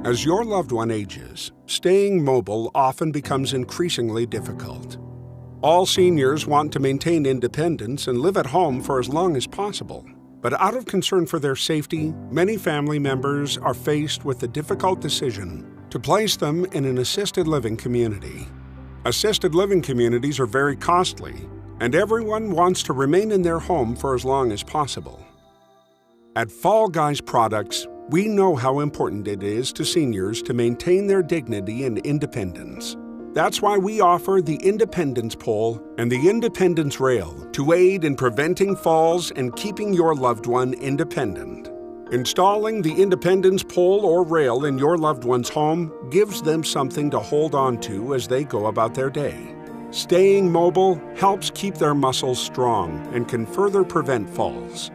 As your loved one ages, staying mobile often becomes increasingly difficult. All seniors want to maintain independence and live at home for as long as possible. But out of concern for their safety, many family members are faced with the difficult decision to place them in an assisted living community. Assisted living communities are very costly, and everyone wants to remain in their home for as long as possible. At Fall Guys Products, we know how important it is to seniors to maintain their dignity and independence. That's why we offer the Independence Pole and the Independence Rail to aid in preventing falls and keeping your loved one independent. Installing the Independence Pole or rail in your loved one's home gives them something to hold on to as they go about their day. Staying mobile helps keep their muscles strong and can further prevent falls.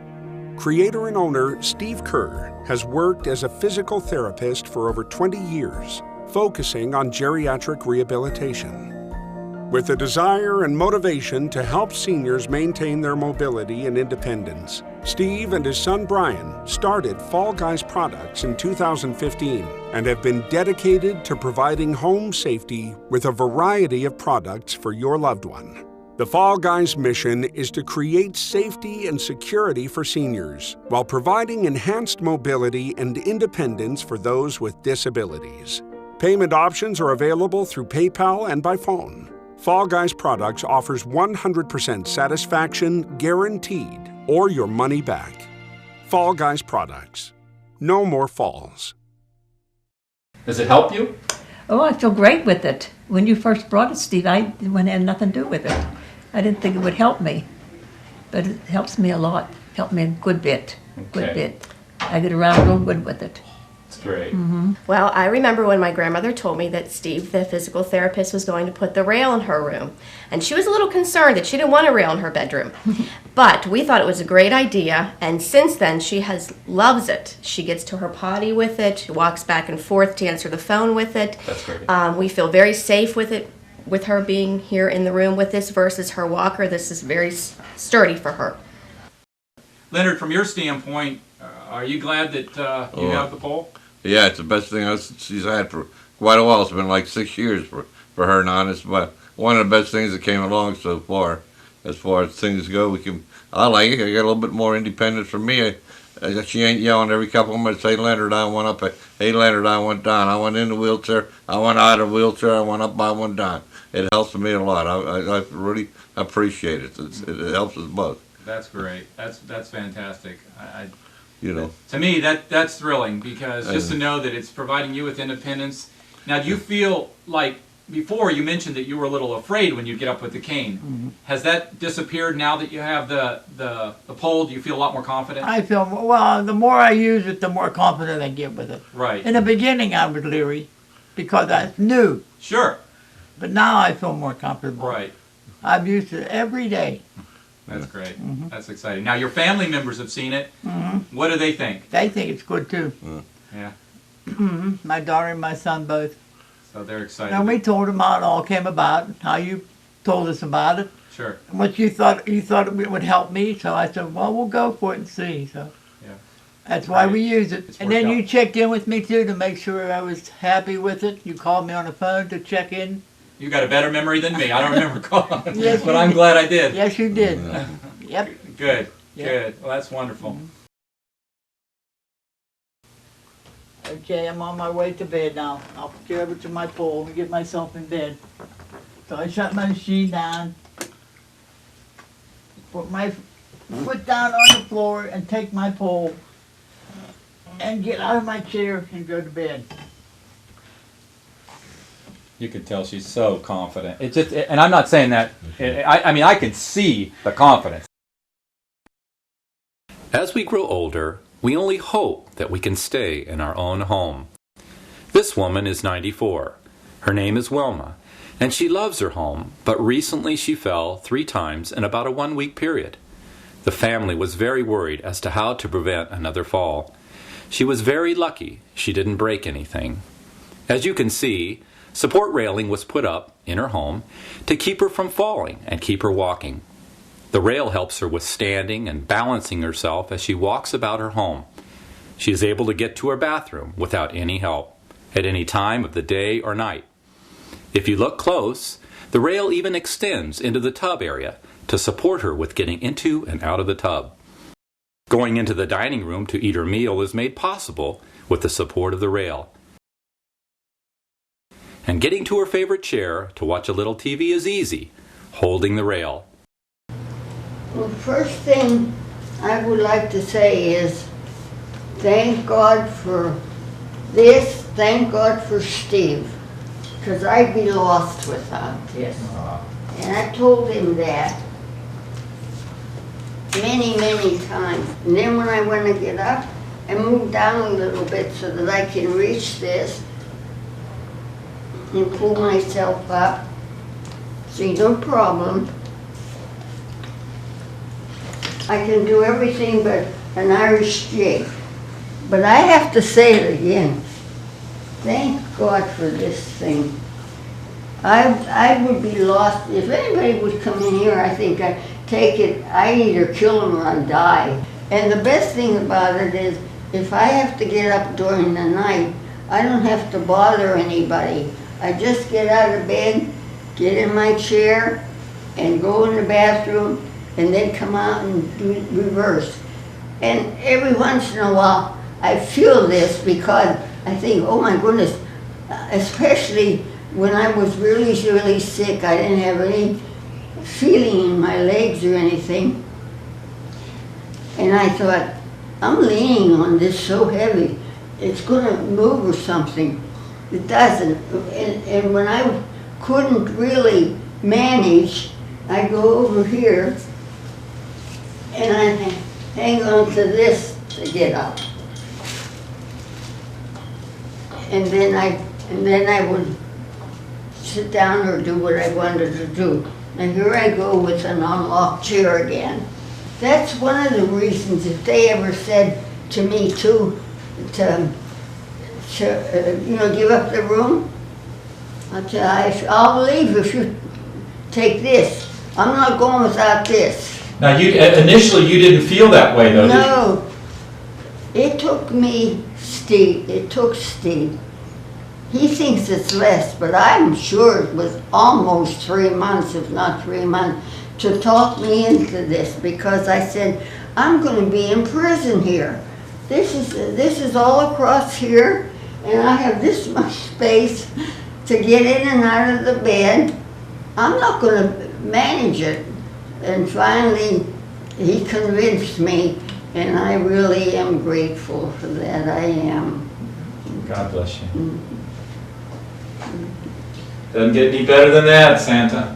Creator and owner Steve Kerr has worked as a physical therapist for over 20 years, focusing on geriatric rehabilitation. With a desire and motivation to help seniors maintain their mobility and independence, Steve and his son Brian started Fall Guys Products in 2015 and have been dedicated to providing home safety with a variety of products for your loved one. The Fall Guys mission is to create safety and security for seniors while providing enhanced mobility and independence for those with disabilities. Payment options are available through PayPal and by phone. Fall Guys Products offers 100% satisfaction guaranteed or your money back. Fall Guys Products. No more falls. Does it help you? Oh, I feel great with it. When you first brought it, Steve, I had nothing to do with it. I didn't think it would help me, but it helps me a lot. Helped me a good bit, good bit. I get around real good with it. That's great. Mm-hmm. Well, I remember when my grandmother told me that Steve, the physical therapist, was going to put the rail in her room. And she was a little concerned that she didn't want a rail in her bedroom. But we thought it was a great idea, and since then she loves it. She gets to her potty with it, she walks back and forth to answer the phone with it. That's great. We feel very safe with it, with her being here in the room with this versus her walker. This is very sturdy for her. Leonard, from your standpoint, are you glad that you have the pole? Yeah, it's the best thing she's had for quite a while. It's been like 6 years for her now, and it's one of the best things that came along so far. As far as things go, I like it. I got a little bit more independence from me. She ain't yelling every couple of minutes, hey Leonard, I went up, hey Leonard, I went down. I went in the wheelchair, I went out of the wheelchair, I went up, I went down. It helps me a lot. I really appreciate it. It helps us both. That's great. That's fantastic. To me, that's thrilling because just to know that it's providing you with independence. Now, do you feel like before you mentioned that you were a little afraid when you get up with the cane? Mm-hmm. Has that disappeared now that you have the pole? Do you feel a lot more confident? I feel the more I use it, the more confident I get with it. Right. In the beginning, I was leery because I knew. Sure. But now I feel more comfortable. Right. I've used it every day. That's great. Mm-hmm. That's exciting. Now, your family members have seen it. Mm-hmm. What do they think? They think it's good, too. Yeah. Mm-hmm. My daughter and my son both. So they're excited. And we told them how it all came about, how you told us about it. Sure. And what you thought it would help me, so I said, well, we'll go for it and see. So yeah. That's why we use it. It's and then worked you out. checked in with me, too, to make sure I was happy with it. You called me on the phone to check in. You got a better memory than me. I don't remember calling, Yes, but I'm glad I did. Yes, you did. Yep. Good. Yep. Good. Well, that's wonderful. Mm-hmm. Okay, I'm on my way to bed now. I'll get over to my pole and get myself in bed. So I shut my machine down, put my foot down on the floor and take my pole and get out of my chair and go to bed. You could tell she's so confident. It's just, and I'm not saying that. I mean, I can see the confidence. As we grow older, we only hope that we can stay in our own home. This woman is 94. Her name is Wilma, and she loves her home, but recently she fell 3 times in about a 1-week period. The family was very worried as to how to prevent another fall. She was very lucky she didn't break anything. As you can see, support railing was put up in her home to keep her from falling and keep her walking. The rail helps her with standing and balancing herself as she walks about her home. She is able to get to her bathroom without any help. at any time of the day or night. If you look close, the rail even extends into the tub area to support her with getting into and out of the tub. Going into the dining room to eat her meal is made possible with the support of the rail. And getting to her favorite chair to watch a little TV is easy, holding the rail. Well, first thing I would like to say is thank God for this, thank God for Steve, because I'd be lost without this. And I told him that many, many times. And then when I want to get up, I move down a little bit so that I can reach this and pull myself up. See, no problem. I can do everything but an Irish jig. But I have to say it again. Thank God for this thing. I would be lost. If anybody would come in here, I think I'd take it, I either kill them or I die. And the best thing about it is, if I have to get up during the night, I don't have to bother anybody. I just get out of bed, get in my chair, and go in the bathroom, and then come out and do reverse. And every once in a while, I feel this because I think, oh my goodness, especially when I was really, really sick, I didn't have any feeling in my legs or anything. And I thought, I'm leaning on this so heavy, it's gonna move or something. It doesn't. And when I couldn't really manage, I go over here and I hang on to this to get up. And then I would sit down or do what I wanted to do. And here I go with an unlocked chair again. That's one of the reasons, if they ever said to me to give up the room, I'll leave if you take this. I'm not going without this. Now, initially you didn't feel that way, though, did you? No. It took me, Steve, it took Steve. He thinks it's less, but I'm sure it was almost 3 months, if not 3 months, to talk me into this, because I said, I'm going to be in prison here. This is all across here, and I have this much space to get in and out of the bed. I'm not going to manage it. And finally, he convinced me, and I really am grateful for that. I am. God bless you. Doesn't get any better than that, Santa.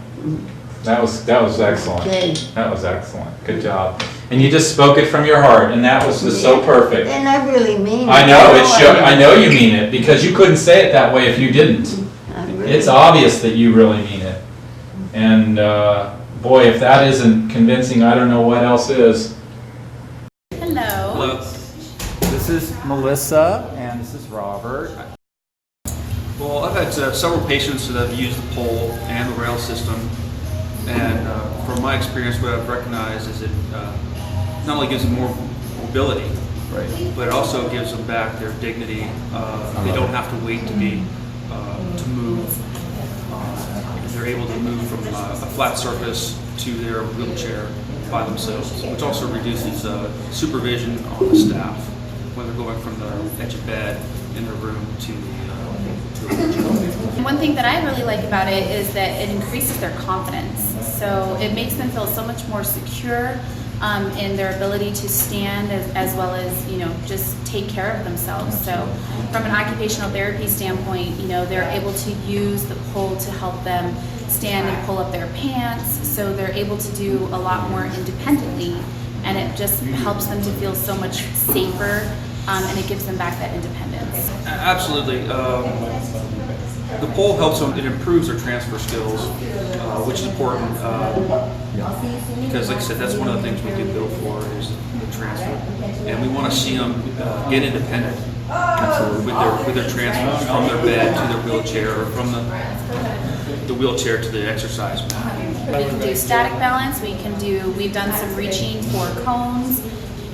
That was excellent. Okay. That was excellent. Good job. And you just spoke it from your heart, and that was just so perfect. And I really mean it. I know it showed. I know you mean it, because you couldn't say it that way if you didn't. Really, It's obvious that you really mean it. And boy, if that isn't convincing, I don't know what else is. Hello. This is Melissa, and this is Robert. Well, I've had several patients that have used the pole and the rail system, and from my experience, what I've recognized is it not only gives them more mobility, Right. but it also gives them back their dignity. They don't have to wait to move. They're able to move from a flat surface to their wheelchair by themselves, which also reduces supervision on the staff when they're going from the edge of bed in their room to a wheelchair. One thing that I really like about it is that it increases their confidence. So it makes them feel so much more secure in their ability to stand as well as, just take care of themselves. So from an occupational therapy standpoint, they're able to use the pole to help them stand and pull up their pants. So they're able to do a lot more independently, and it just helps them to feel so much safer, and it gives them back that independence. Absolutely. The pole helps them, it improves their transfer skills, which is important because, like I said, that's one of the things we get billed for is the transfer. And we want to see them get independent with their transfers from their bed to their wheelchair, or from the wheelchair to the exercise mat. We can do static balance, we've done some reaching for cones,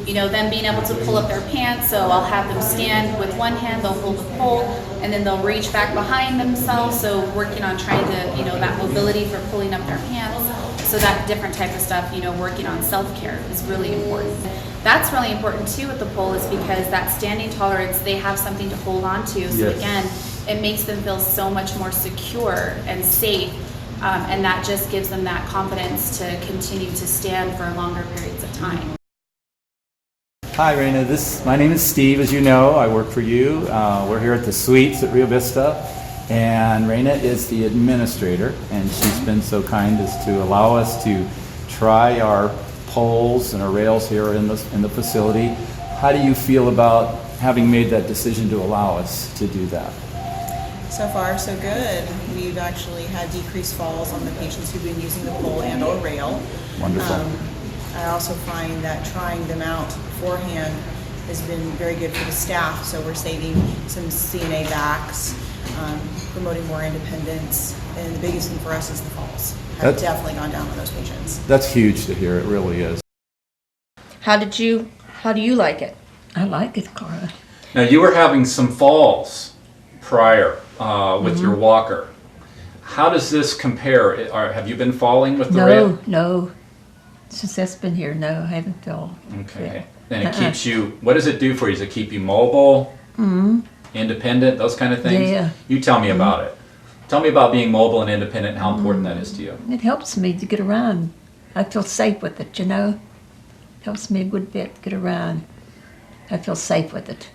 you know, them being able to pull up their pants. So I'll have them stand with one hand, they'll hold the pole, and then they'll reach back behind themselves. So working on trying to, you know, that mobility for pulling up their pants. So that different type of stuff, you know, working on self-care is really important. That's really important too with the pole, is because that standing tolerance, they have something to hold on to. So again, it makes them feel so much more secure and safe. And that just gives them that confidence to continue to stand for longer periods of time. Hi, Raina. My name is Steve. As you know, I work for you. We're here at the Suites at Rio Vista, and Raina is the administrator, and she's been so kind as to allow us to try our poles and our rails here in the facility. How do you feel about having made that decision to allow us to do that? So far, so good. We've actually had decreased falls on the patients who've been using the pole and or rail. Wonderful. I also find that trying them out beforehand has been very good for the staff, so we're saving some CNA backs, promoting more independence, and the biggest thing for us is the falls. Have definitely gone down on those patients. That's huge to hear. It really is. How do you like it? I like it, Cora. Now, you were having some falls prior with your walker. How does this compare? Have you been falling with the rail? No. Since that's been here, no, I haven't fell. Okay. And it keeps you, what does it do for you? Does it keep you mobile, independent, those kind of things? Yeah. You tell me about it. Tell me about being mobile and independent and how important that is to you. It helps me to get around. I feel safe with it, you know. Helps me a good bit to get around. I feel safe with it.